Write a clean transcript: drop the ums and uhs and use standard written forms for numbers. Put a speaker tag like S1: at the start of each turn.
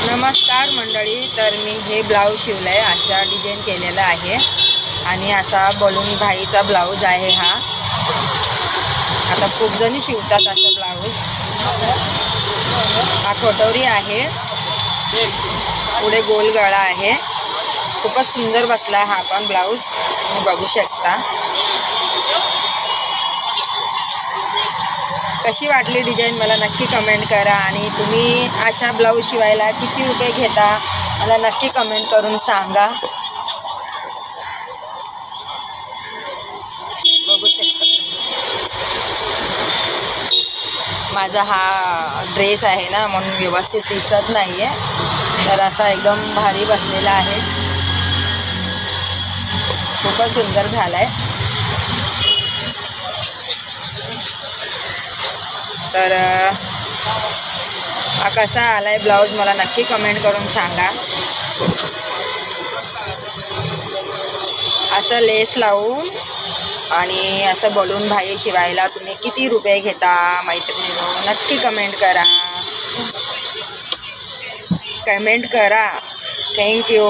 S1: नमस्कार मंडळी, तर मी हे ब्लाऊज शिवलं आहे, असा डिझाईन केलेला आहे आणि असा बलून भाईचा ब्लाऊज आहे हा. आता खूप जणी शिवतात असा ब्लाऊज. हा कटोरी आहे, पुढे गोल गळा आहे. खूपच सुंदर बसला हा पण ब्लाऊज, तुम्ही बघू शकता. कशी वाटली डिझाईन मला नक्की कमेंट करा. आणि तुम्ही अशा ब्लाऊज शिवायला किती रुपये घेता मला नक्की कमेंट करून सांगा. बघू शकता माझा हा ड्रेस आहे ना, म्हणून व्यवस्थित दिसत नाही आहे. तर असा एकदम भारी बसलेला आहे, खूपच सुंदर झाला आहे. तर हा कसा आला आहे ब्लाऊज मला नक्की कमेंट करून सांगा. असं लेस लावून आणि असं बलून भाई शिवायला तुम्ही किती रुपये घेता मैत्रिणींनो, नक्की कमेंट करा. थँक्यू.